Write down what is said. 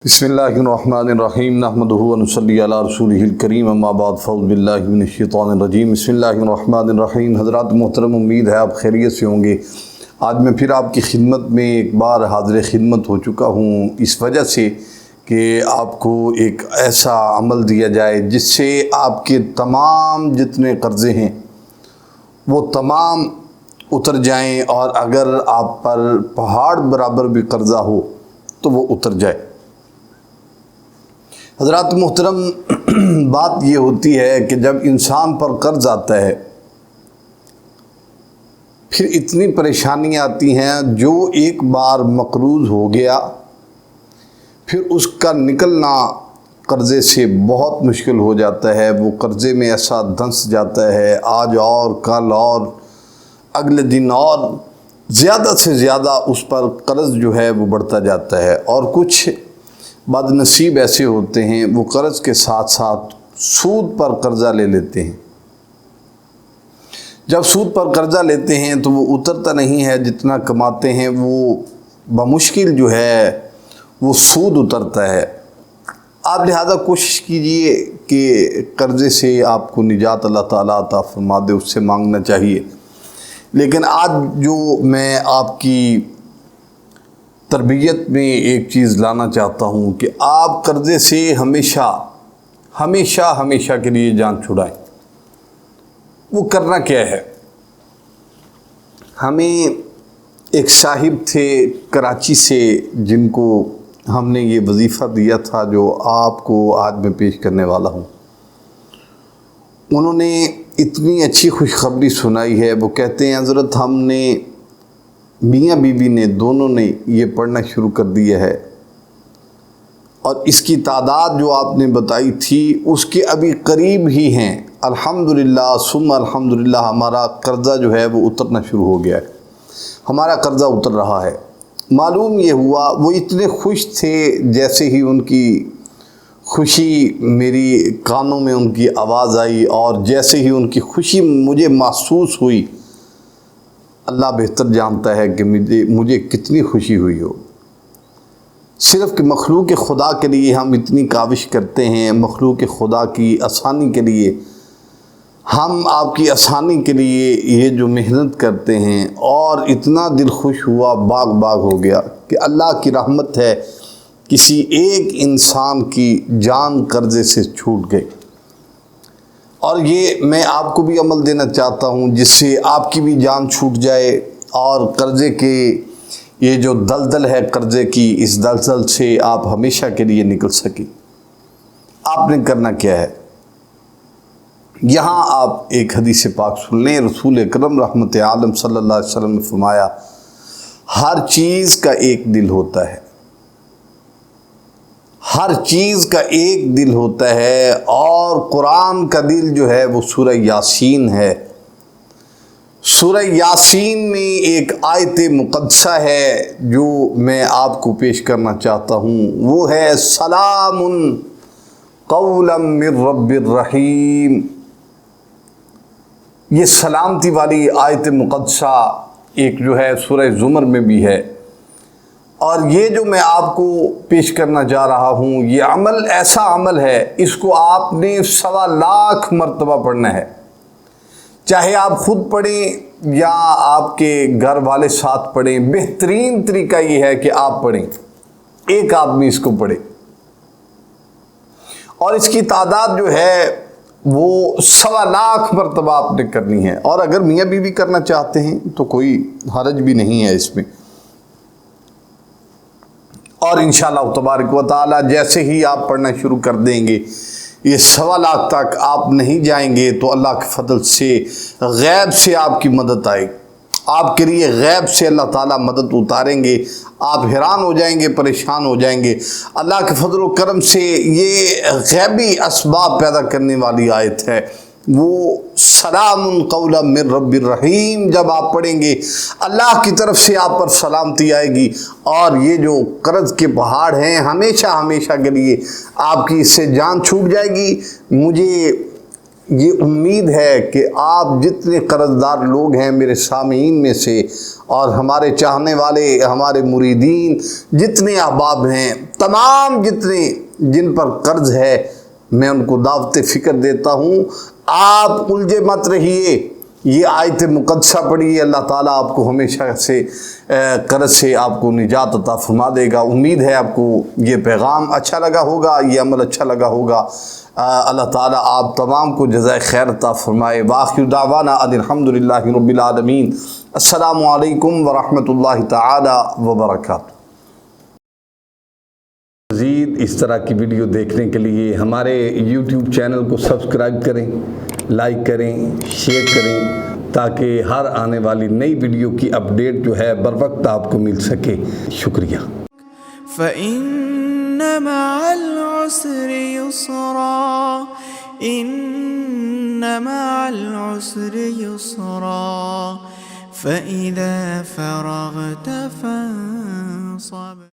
बिस्मिल्लाहिर्रहमानिर्रहीम नहमदुहु व नुसल्ली अला रसूलिहिल करीम अम्मा बाद फ़अऊज़ु बिल्लाहि मिनश शैतानिर रजीम बिस्मिल्लाहिर्रहमानिर्रहीम। हज़रात मोहतरम, उम्मीद है आप खैरियत से होंगे। आज मैं फिर आपकी खिदमत में एक बार हाज़िर खिदमत हो चुका हूँ, इस वजह से कि आपको एक ऐसा अमल दिया जाए जिससे आपके तमाम जितने कर्ज़े हैं वो तमाम उतर जाएँ, और अगर आप पर पहाड़ बराबर भी कर्ज़ा हो तो वो उतर जाए। हज़रात मोहतरम, बात ये होती है कि जब इंसान पर कर्ज आता है फिर इतनी परेशानियाँ आती हैं, जो एक बार मकरूज़ हो गया फिर उसका निकलना कर्ज़े से बहुत मुश्किल हो जाता है। वो कर्ज़े में ऐसा धंस जाता है, आज और कल और अगले दिन और ज़्यादा से ज़्यादा उस पर कर्ज़ जो है वो बढ़ता जाता है। और कुछ बदनसीब ऐसे होते हैं वो कर्ज़ के साथ साथ सूद पर कर्ज़ा ले लेते हैं। जब सूद पर कर्ज़ा लेते हैं तो वो उतरता नहीं है, जितना कमाते हैं वो बमुश्किल जो है वो सूद उतरता है। आप लिहाजा कोशिश कीजिए कि कर्ज़े से आपको निजात अल्लाह ताला अता फरमा दे, उससे मांगना चाहिए। लेकिन आज जो मैं आपकी तरबियत में एक चीज़ लाना चाहता हूँ कि आप कर्ज़े से हमेशा हमेशा हमेशा के लिए जान छुड़ाएं। वो करना क्या है? हमें एक साहिब थे कराची से, जिनको हमने ये वजीफ़ा दिया था जो आपको आज मैं पेश करने वाला हूँ। उन्होंने इतनी अच्छी खुशखबरी सुनाई है। वो कहते हैं, हज़रत हमने मियाँ बीवी ने दोनों ने ये पढ़ना शुरू कर दिया है, और इसकी तादाद जो आपने बताई थी उसके अभी करीब ही हैं। अल्हम्दुलिल्लाह सुम्मा अल्हम्दुलिल्लाह, हमारा कर्ज़ा जो है वो उतरना शुरू हो गया है, हमारा कर्ज़ा उतर रहा है। मालूम ये हुआ वो इतने खुश थे, जैसे ही उनकी खुशी मेरी कानों में उनकी आवाज़ आई और जैसे ही उनकी खुशी मुझे महसूस हुई, अल्लाह बेहतर जानता है कि मुझे कितनी खुशी हुई हो। सिर्फ़ कि मखलूक खुदा के लिए हम इतनी काविश करते हैं, मखलूक खुदा की आसानी के लिए, हम आपकी आसानी के लिए ये जो मेहनत करते हैं, और इतना दिल खुश हुआ, बाग बाग हो गया कि अल्लाह की रहमत है किसी एक इंसान की जान कर्ज़े से छूट गई। और ये मैं आपको भी अमल देना चाहता हूँ जिससे आपकी भी जान छूट जाए, और कर्ज़े के ये जो दलदल है कर्ज़े की, इस दलदल से आप हमेशा के लिए निकल सकें। आपने करना क्या है? यहाँ आप एक हदीस पाक सुन लें। रसूल अकरम रहमत आलम सल्लल्लाहु अलैहि वसल्लम ने फरमाया, हर चीज़ का एक दिल होता है, हर चीज़ का एक दिल होता है, और कुरान का दिल जो है वो सूरह यासीन है। सूरह यासीन में एक आयत मुक़द्दसा है जो मैं आपको पेश करना चाहता हूँ, वो है सलामुन क़ौलन मिर रब्बिर रहीम। ये सलामती वाली आयत मुक़द्दसा एक जो है सूरह ज़ुमर में भी है। और ये जो मैं आपको पेश करना जा रहा हूँ, ये अमल ऐसा अमल है, इसको आपने 1.25 लाख मरतबा पढ़ना है। चाहे आप खुद पढ़ें या आपके घर वाले साथ पढ़ें, बेहतरीन तरीका ये है कि आप पढ़ें, एक आदमी इसको पढ़े, और इसकी तादाद जो है वो 1.25 लाख मरतबा आपने करनी है। और अगर मियाँ बीवी करना चाहते हैं तो कोई हरज भी नहीं है इसमें। और इंशाअल्लाह तबारक व तआला जैसे ही आप पढ़ना शुरू कर देंगे, ये 1.25 लाख तक आप नहीं जाएंगे तो अल्लाह के फजल से गैब से आपकी मदद आएगी। आपके लिए गैब से अल्लाह ताला मदद उतारेंगे। आप हैरान हो जाएंगे, परेशान हो जाएंगे। अल्लाह के फजल व करम से ये गैबी असबाब पैदा करने वाली आयत है, वो सलामुन क़ौलन मिर रब्बिर रहीम। जब आप पढ़ेंगे अल्लाह की तरफ से आप पर सलामती आएगी, और ये जो कर्ज़ के पहाड़ हैं हमेशा हमेशा के लिए आपकी इससे जान छूट जाएगी। मुझे یہ امید ہے کہ آپ جتنے قرض دار لوگ ہیں میرے سامعین میں سے، اور ہمارے چاہنے والے، ہمارے مریدین جتنے احباب ہیں، تمام جتنے جن پر قرض ہے، میں ان کو دعوت فکر دیتا ہوں، آپ الجھے مت رہیے، یہ آیت مقدسہ پڑھیے، اللہ تعالیٰ آپ کو ہمیشہ سے قرض سے آپ کو نجات عطا فرما دے گا۔ امید ہے آپ کو یہ پیغام اچھا لگا ہوگا، یہ عمل اچھا لگا ہوگا۔ اللہ تعالیٰ آپ تمام کو جزائے خیر عطا فرمائے۔ وآخر دعوانا ان الحمدللہ رب العالمین۔ السلام علیکم ورحمۃ اللہ تعالی وبرکاتہ۔ مزید اس طرح کی ویڈیو دیکھنے کے لیے ہمارے یوٹیوب چینل کو سبسکرائب کریں، لائک کریں، شیئر کریں، تاکہ ہر آنے والی نئی ویڈیو کی اپڈیٹ جو ہے بر وقت آپ کو مل سکے۔ شکریہ۔ فَإِنَّ مَعَ الْعُسْرِ يُسْرًا إِنَّ مَعَ الْعُسْرِ يُسْرًا فَإِذَا فَرَغْتَ فَانصَبْ